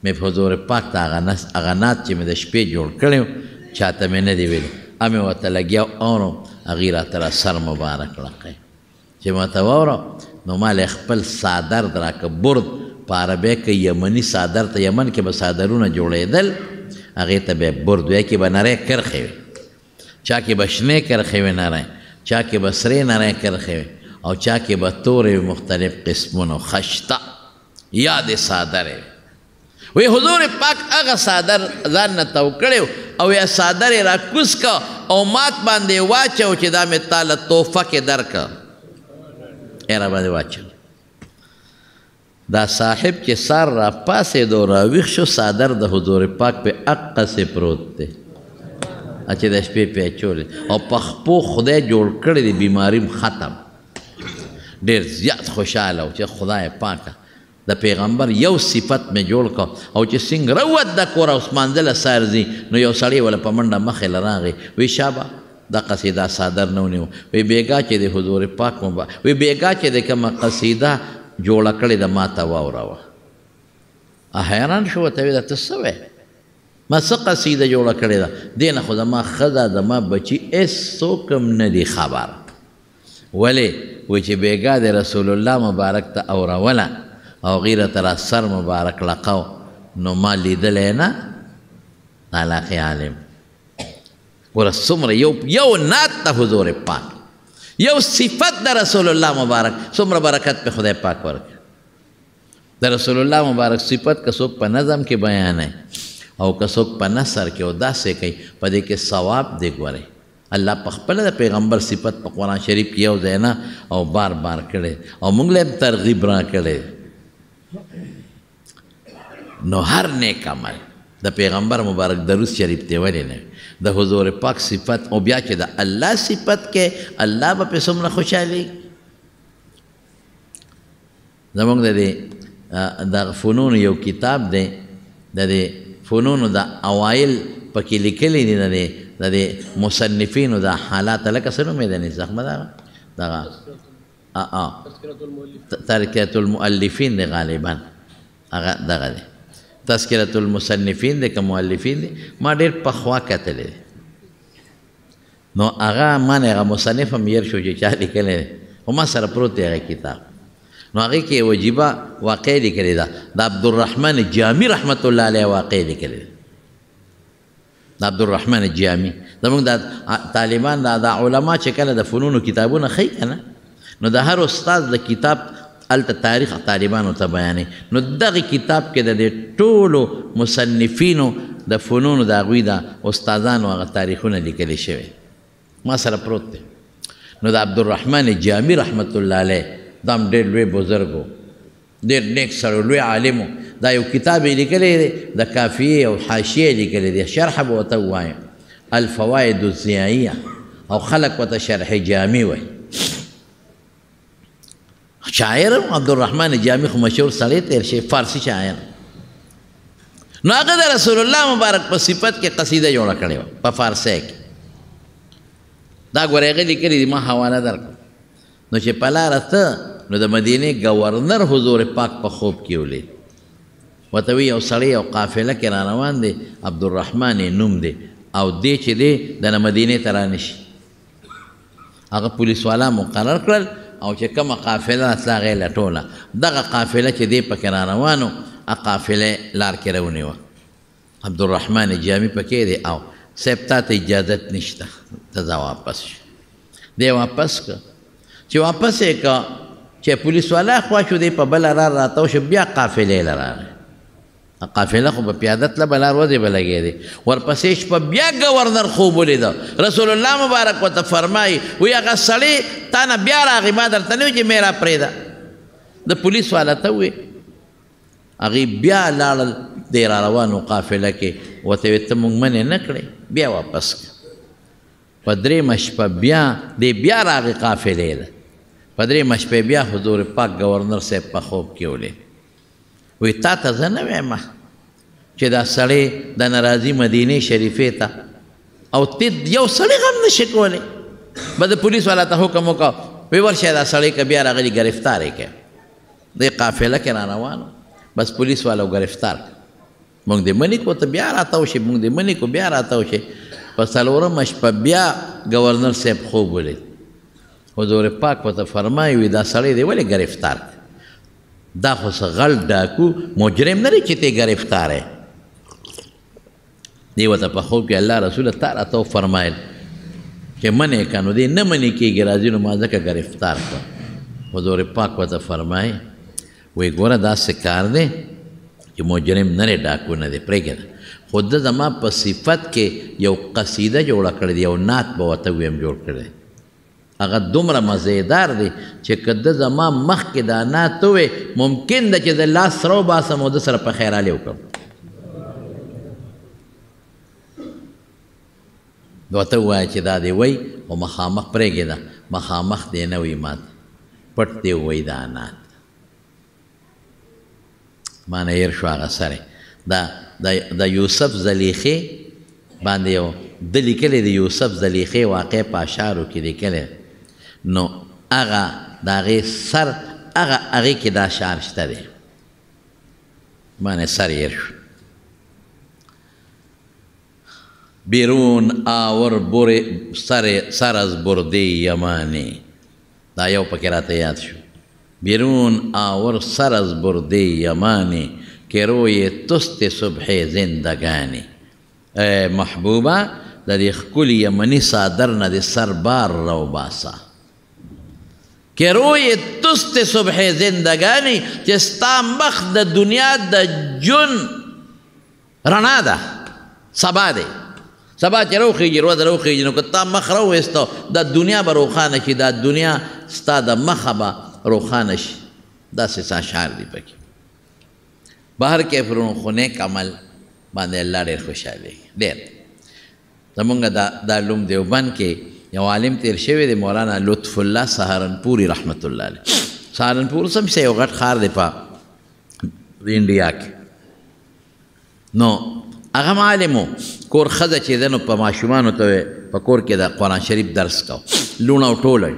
مې په حضور پاک ته هغه نعت چې مې د شپې جوړ کړی و چاته مې نه دی ویلي مې ورته لګیا اورم هغې راته را سر مبارک لقی چې ما ته واوره نو ما له خپل صادر راکه برد په عربی کې یمني صادر ته یمن کې به صادرونه جوړېدل هغې ته به برد وی کې به نری کرښې وي چا کې به شنې کرښې وي نری چا کې به سرې نری کرښې وي او چا کې به تورې مختلف قسمونو خشته یا د صادرې وی حضور پاک هغه صادر ځان نه تو کړی او یا صادر یې را کوز که او مات باندې واچو چې دا مې تاله تحفه کې درکه ای را باندې واچو دا صاحب چې سار را پاسېد او راویښ شو صادر د حضور پاک په اقسې پروت دی چې د شپې پې اچولی او په خپو خدای جوړ کړی دی بیماریم ختم ډېر زیات خوشحاله و چې خدای پاکه د پیغمبر یو صفت مې جوړ کړ او چې څنګه روت د کور عثمانزله سار ځي نو یو سړی وله په منډه مخې له راغی وی شابه دا قصیده صادر نه ونیو وی بیګا چې د حضور پاک وی بیګا چې د کومه قصیده جوړه کړې ده ما ته واوروه حیران شو ورته ویې ده ته څه وایې ما څه قصیده جوړه کړې ده دې نه خو زما ښځه زما بچي هېڅوک هم نه دي خبر ولې وایي چې بیګا د رسول الله مبارک ته اوروله او هغې راته را سر مبارک لقو نو ما لیدلی نه علاقې عالم ګوره څومره یو نعت د حضور پاک یو صفت د رسول الله مبارک څومره برکت په خدای پاک ورکړي د رسول الله مبارک صفت که څوک په نظم کې بیانوي او که څوک په نثر کې او داسې کوي په دې کې ثواب دی ګورئ الله په خپله د پیغمبر صفت په قرآن شریف کې یو ځای نه او بار بار کړی او موږ له هم ترغیب را کړی نو هر نیک عمل د پیغمبر مبارک درود شریف ته ولې نه د حضور پاک صفت او بیا چې د الله صفت کې الله به پې څومره خوشحالي زموږ د فنونو یو کتاب دی د دې فنونو د اوایل پکې لیکلي دي د دې مصنفینو د حالات لکه څه نوم یې دی نېس احمد دغه تذکرة المؤلفین دی غالبا هغه دغه دی تذکرة المصنفین دی که مؤلفین دی ما ډېر پخوا کتلی نو هغه ما نه هغه مصنف هم هېر شو چې چا لیکلی دی خو ما سره پروت دی هغه کتاب نو هغې کې وجیبه واقع لیکلې ده د عبدالرحمن جامی رحمت الله علیه واقع لیکلې ده د عبدالرحمن جامی زمونږ د طالبان دا علما چې کله د فنونو کتابونه ښیي که نه نو د هر استاد د کتاب هلته تاریخ طالبانو ته بیانوي نو دغه کتاب کې د دې ټولو مصنفینو د فنونو د هغوی د استادانو هغه تاریخونه لیکلی شوی ما سره پروت دی نو د عبدالرحمن جامی رحمت الله علیه دا هم ډېر لوی بزرګ و ډېر نیک سړی لوی عالم و دا یو کتاب یې لیکلی دی د کافیې او حاشیې لیکلی دی شرحه به ورته ووایم الفوائد الضیائیه او خلق ورته شرح جامی وایي شاعر عبدالرحمن جامی خو مشهور سړی تیر شي فارسی شاعر نو هغه د رسول الله مبارک په صفت کې قصیده جوړه کړې وه په فارسی کې دا ګورې هغه لیکلي دي ما حواله درکړه نو چې په لاره ته نو د مدینې ګورنر حضور پاک په خوب کې ولید ورته وی یو سړی یو قافله کې را روان دی عبدالرحمن یې نوم دی او دی چې دی دنه مدینې ته رانشي هغه پولیس والا مقرر کړل او چې کومه قافله راتله هغه یې لټوله دغه قافله چې دی پکې را روانو هغه قافله لار کې راونیوه عبدالرحمن جامی پکې دی او صاحب تا ته اجازت نشته ته ځه واپس شو دی واپس که چې واپس یې که چې پولیس والا خوا شو دی په بله لار راتاو شو بیا قافلې له راغی قافله خو په پیاده تله به لار وځې به لګې دی ورپسې شپه بیا ګورنر خوب ولیده رسول الله مبارک ورته فرمایي وی هغه سړی تا نه بیا راغی ما درته نه وي چې مې را پرېږده د پولیس والا ته ووې هغې بیا لاړل دی را روانو قافله کې ورته ویې ته مونږ منې نه کړې بیا واپس کړه په درېیمه شپه بیا دی بیا راغی قافلې ده په درېیمه شپې بیا حضور پاک ګورنر صاحب په خوب کې ولید وی تا ته زه نه وایم چې دا سړی د ناراضي مدینې شریفې ته او ته یو سړی غم نشي کولی به د پولیس والا ته حکم وکړه وی ورشه دا سړی که بیا راغلی ګرفتار یې کړه دی قافله کې را روانو بس پولیس والا ګرفتار مونږ دې منې کو ته بیا راتاو شي مونږ دې منې کو بیا راتاو شي په څلورمه شپه بیا ګورنر صاحب خوب ولید حضور پاک ورته فرمایي وي دا سړی دی ولې ګرفتار دا خو څه غل ډاکو مجرم نه دی چې ته ګرفتار یې دی ورته په خوب کې الله رسوله تا راته وفرمایل چې منې که نو دی نه منې کېږي راځي نو ما ځکه ګرفتار کړه حضور پاک ورته فرمایي وی ګوره داسې کار دی چې مجرم نه دی ډاکو نه دی پرېږده خو ده زما په صفت کې یو قصیده جوړه کړې دی یو نعت به ورته ویم جوړ کړی هغه دومره مزیدار دی چې که ده زما مخکې دا نعت ووې ممکن ده چې د لاس سره وباسم او ده سره په خیرالې وکړم ورته ووایه چې دا دی وی او مخامخ پرېږده مخامخ دی نه وي ماته پټ دی ووایي دا نعت ما نه هېر شو هغه سره د یوسف زلیخې باندې یو ده لیکلی د یوسف زلیخې واقع په اشعارو کې لیکلی نو هغه د هغې سر هغې کې دا اشعار شته دی ما نه سر هېر شو بیرون آور سر از برده یمانی دا یو پکې راته یاد شو بیرون آور سر از برده یمانی که روی تست صبح زندگانی محبوبه د دې ښکلي یمني څادر نه د سر بار راوباسه که روی تست صبح زندگانی چې ستا مخ د دنیا د جون رڼا ده سبا دی سبا چې روخیږي روز روخیږي نو که تا مخ راوویسته دا دنیا به روښانه شي دا دنیا ستا د مخه به روښانه شي داسې څه اشعار دي پکې بهر کیفرونو خو نیک عمل باندې الله ډېر خوشحالېږي ډېر زمونږ دا لوم دیوبند کې یو عالم تیر شوی دی مولانا لطف الله سهارنپوري رحمت الله علیه سهارنپور سم یو غټ ښار دی په انډیا کې نو هغه عالم و کور ښځه چې ده نو په ماشومانو ته په کور کې د قرآن شریف درس کو لوڼه او ټوله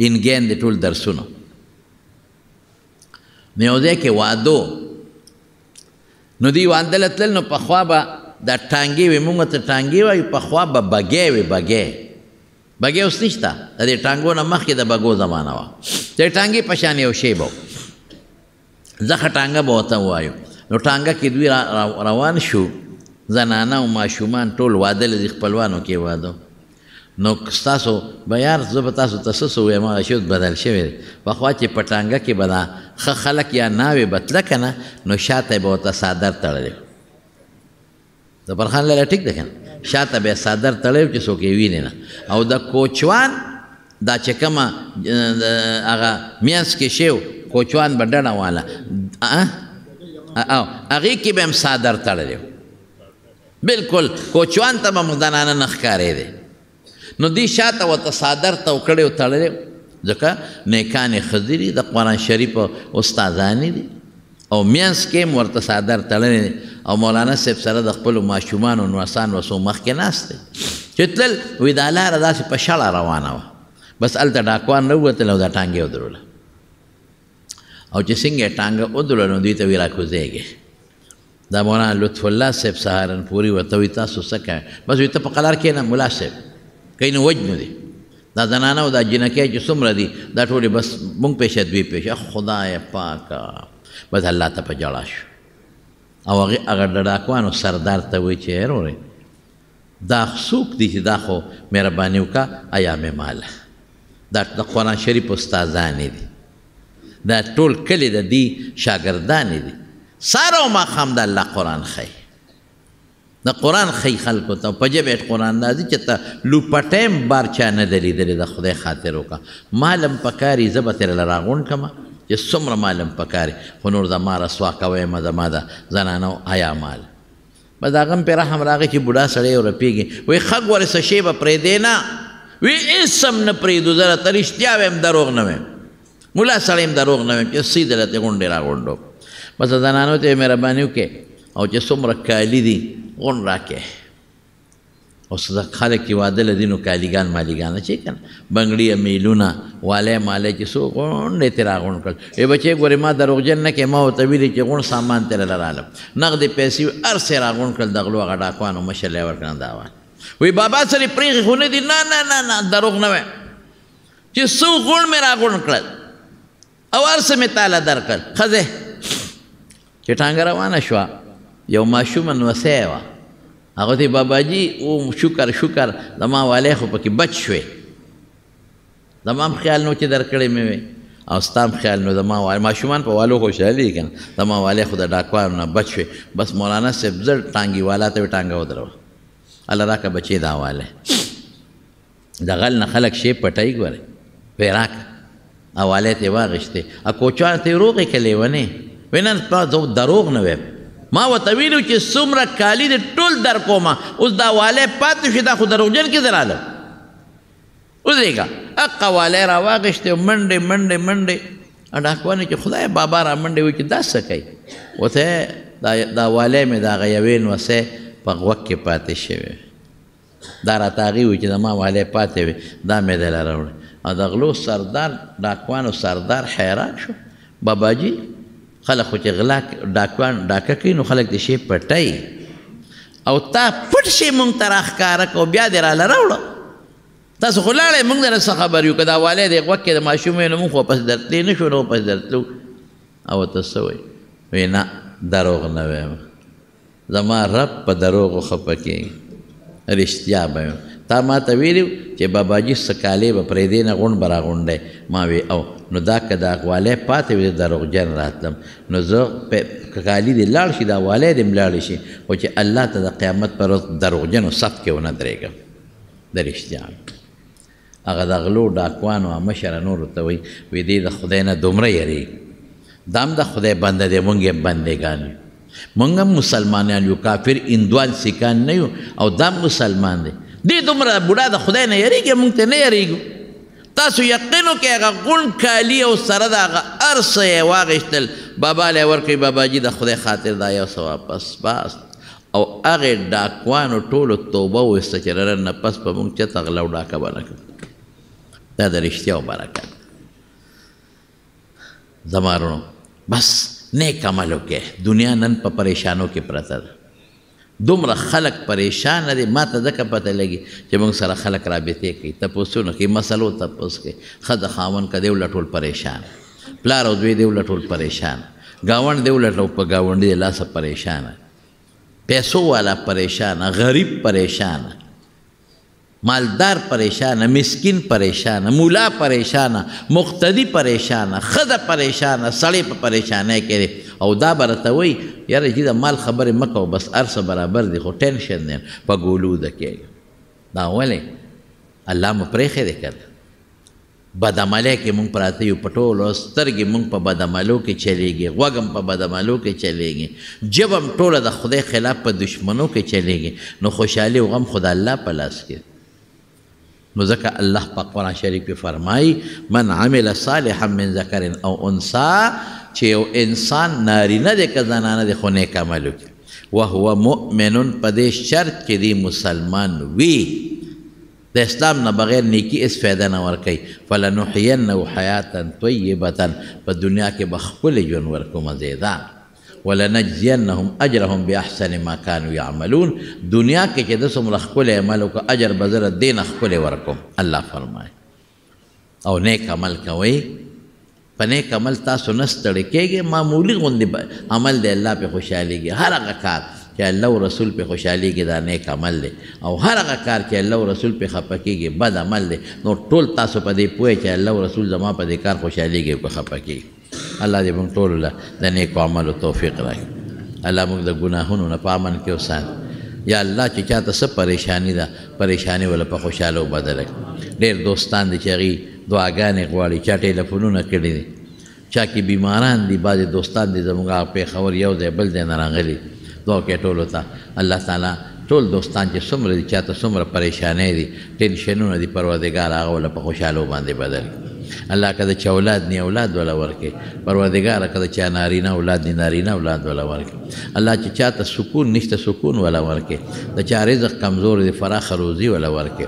انګین د ټول درسونه نو یو ځای کې واده نو دوی واده له تلل نو پخوا به دا ټانګې وې مونږ ته ټانګې وایو پخوا به بګۍ وې بګۍ اوس نشته د دې ټانګو نه مخکې د بګو زمانه وه د ټانګې په شان یو شی به زخه ټانګه به ورته ووایو نو ټانګه کې دوی روان شو زنانه او ماشومان ټول واده لري خپلوانو کې واده نو ستاسو به یار زه به تاسو ته څه ووایم هغه شی بدل شوی دی پخوا چې پټانګه کې به دا ښه خلک یا ناوې به تله که نه نو شاته به ورته څادر تړلی زفرخان لاله ټیک دی که نه شاته به یې څادر تړلی چې څوک یې ویني نه او د کوچوان دا چې کومه هغه منځ کې شی کوچوان به ډډه واله هغې کې به هم څادر تړلی بلکل کوچوان ته به مدنانه نه ښکارېدی نو دی شاته ورته څادر تو کړی او تړلی ځکه نیکانې ښځې دي د قرآن شریف استادانې دي او منځ کې هم ورته څادر تړلی دی او مولانا صاحب سره د خپلو ماشومانو نوسان وسو مخکې ناست دی چې تلل وایي دا لاره داسې په شړه روانه وه بس هلته ډاکوان راووتل او دا ټانګې ودروله او چې څنګه یې ټانګه ودروله نو دوی ته وایي راکوزېږي دا مولانا لطف الله صاحب سهارنپوري ورته وایي تاسو څه کوئ بس وایي ته په قلار کښېنه ملا صاحب کینو وجنو دی دا زنانه او دا جنکۍ چې څومره دي دا ټولې بس مونږ پیشه دوی پیشه خدای پاکه بس الله ته په جړا شو او هغه ډاکوانو سردار ته وایي چې هیرورې دا څوک دي چې دا خو مهرباني وکړه ایامې ماله دا د قرآن شریف استادانې دي دا ټول کلي د دې شاګردانې دي سهار او ماښام د الله قرآن ښیي د قرآن ښیي خلکو ته په ژبه یې قرآن راځي چې ته لوپټی بار چا نه دی لیدلی د خدای خاطر وکړه مال هم پکار یي زه به ترې راغونډ کړمه چې څومره مال هم پکار یي خو نور زما رسوا کویمه زما د زنانو حیا مال بس هغه هم پرې رحم راغی چې بوډا سړی ورپېږي وایي ښه ګورې څه شی به پرېږدې نه وی هېڅ هم نه پرېږدو زه راته رښتیا وایم دروغ نه وایم ملا سړی هم دروغ نه وایم چې سیده راته غونډې راغونډو بس زنانو ته یې مهرباني وکړې او چې څومره کالي دي غونډ راکې اوس خلک چې واده لري نو کالیګان مالیګان اچوي که نه بنګړي میلونه والی مالی چې څو غونډې ترې راغونډ کړل ای بچې ګورې ما دروغجن نه کې ما ورته ویلي چې غونډ سامان ترې رالم نغدې پیسې هر څه یې راغونډ کړل د غلو هغه ډاکوانو مشر یې ورکړل دا وایي وی بابا سره پرېښې خو نه دي نه نه نه نه دروغ نه وایم چې څو غونډ مې راغونډ کړل او هر څه مې تاله درکړل ښځې چې ټانګه روانه شوه یو ماشومه نوسی وه هغه ته باباجي او شکر شکر زما والی خو پکې بچ شوې زما هم خیال نو چې درکړی مې وې او ستا هم خیال نو زما والی ماشومان په والو خوشحالي که نه زما والی خو د ډاکوانو نه بچ شوې بس مولانا صاحب زر ټانګي والا ته یې ټانګه ودروه الله راکه بچې دا والی د غل نه خلک شی پټوي ګورې وی راکه او والی ته یې واغېښتې کوچوانو ته یې روغې که لیونې وی نه زه دروغ نه ویم ما ورته ویلو چې څومره کالي دې ټول در کومه اوس دا والی پاتې شي دا خو دروغجن کې زه رالم ودرېږه حقه والی را واغېښتې منډې منډې منډې ډاکوانې چې خدای بابا را منډې وایي چې دا څه کوي ورته دا والی مې د هغه یوې نوسی په غوږ کې پاتې شوی دا راته هغې وایي چې زما والی پاتې وي دا مې دله راوړی او د غلو سردار ډاکوانو سردار حیران شو باباجي خلک خو چې غلا ډاکوان ډاکه کوي نو خلک د شی پټوي او تا پټ شی مونږ ته راښکاره کړو بیا دې راله راوړه تاسو خو لاړئ مونږ درنه څه خبر یو که دا والی دی غوږ کې د ماشوم وی نو مونږ خو پسې درتلې نه شو نو پسې درتلو او ورته څه وایي وایي نه دروغ نه وایم زما رب په دروغو خفه کېږي رښتیا به یم تا ما ته ویلي چې باباجي څه کالې به پرېږدې نه غونډ به راغونډی ما وی او نو دا که دا والی پاتې وي دروغجن راتلم نو زه که کالي دې لاړ شي دا والی دې م لاړ شي خو چې الله ته د قیامت پر ورځ دروغجنو صف کې ونه درېږم د رښتیا هغه د غلو ډاکوانو مشره نورو ته وایي وی دې د خدای نه دومره یېرېږي دا هم د خدای بنده دی مونږ یې بندګان یو مونږ هم مسلمانان یو کافر هندوان سیکان نه یو او دا هم مسلمان دی دې دومره بوډا د خدای نه یېرېږي مونږ ته نه یېرېږو تاسو یقین وکړئ هغه غونډ کالي او سره د هغه هر څه یې واغېښتل بابا له یې ورکوي باباجي د خدای خاطر دا یو څه واپس بس او هغې ډاکوانو ټولو توبه وویسته چې رنه نه پس به مونږ چېرته غلا او ډاکه به نه کړو دا د رښتیاو برکت زما وروڼو بس نیک عمل وکړئ دنیا نن په پریشانو کې پرته ده دومره خلک پریشانه دي ما ته ځکه پته لګي چې موږ سره خلک رابطې کوي تپوسونه کوي مسلو تپوس کوي ښځه خاوند که دی ولټول پریشان پلار او دوی دی ولټول پریشان ګاونډ دی ولټو په ګاونډي د لاسه پریشانه پیسو والا پریشان، غریب پریشان، مالدار پریشان، مسکین پریشان، مولا پریشان، مقتدی پریشان، ښځه پریشان، سړی په پریشانۍ کې دی. او دا به راته وایي یاره چې د مال خبرې مه کوه، بس هر څه برابر دی، خو ټینشن دی په ګولو ده کېږي. دا ولې الله مو پرېښی دی که نه؟ بدعملۍ کې مونږ پراته یو، په ټولو سترګې مونږ په بدعملو کې چلیږي، غوږ هم په بدعملو کې چلیږي، ژبه هم ټوله د خدای خلاف په دشمنو کې چلیږي. نو خوشحالي او غم خو د الله په لاس کې. نو ځکه الله په قرآن شریف کې فرمایي من عمل صالحا من ذکر او انثی، چې یو انسان نارینه دی که زنانه دی خو نیک عمل وکړي، وهو مؤمن، په دې شرط کې دی مسلمان وي، د اسلام نه بغیر نیکی اس فایده نه ورکوي. فلنحینه حیاتا طیبة، په دنیا کې به ښکلی ژوند ورکو مزیدار. ولنجزینهم اجرهم باحسن ما كانوا يعملون، دنیا کې چې د څومره ښکلی عمل وکړه اجر به زه د دې نه ښکلی ورکوم، الله فرمایي. او نیک عمل کوئ، په نیک عمل تاسو نه ستړي کېږئ، معمولي غوندې عمل دی الله پې خوشحالېږي. هر هغه کار چې الله او رسول پې خوشحالېږي دا نیک عمل دی، او هر هغه کار چې الله او رسول پې خفه کېږي بد عمل دی. نو ټول تاسو په دې پوهئ چې الله او رسول زما په دې کار خوشحالېږي او که خفه کېږي. الله دې موږ ټولو له د نیکو عملو توفیق راکړي. الله موږ د ګناهونو نه په امن کې وساتي. یا الله چې چاته څه پریشاني ده، پریشاني وله په خوشحالو بدله کړي. ډېر دوستان دي چې هغوی دعاګانې غواړي، چا ټیلیفونونه کړي دي، چا کې بیماران دي، بعضې دوستان دي زموږ هغه پېښور یو ځای بل ځای نه راغلي. دعا کوي ټولو ته الله تعالی ټول دوستان چې څومره دي، چاته څومره پریشانۍ دي، ټینشنونه دي، پروردګار هغه وله په خوشحالو باندې بدل کړي. الله که د چا اولاد نی اولاد وله ورکړي، پروردګاره که د چا نارینه اولاد نی نارینه اولاد وله ورکړي. الله چې چاته سکون نشته سکون وله ورکړي، د چا رزق کمزور دی فراخه روزي وله ورکړي.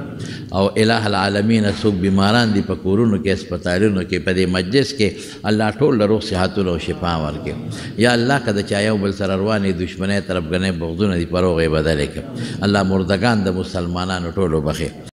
او الہ العالمین څوک بیماران دي په کورونو کې، هسپتالونو کې، په دې مجلس کې، الله ټول له روغ صحتونه او شفا ورکړي. یا الله که د چا یو بل سره روانې دشمنۍ طرفګنۍ بغضونه دي په روغ یې بدلې کړي. الله مردگان د مسلمانانو ټولو بخښي.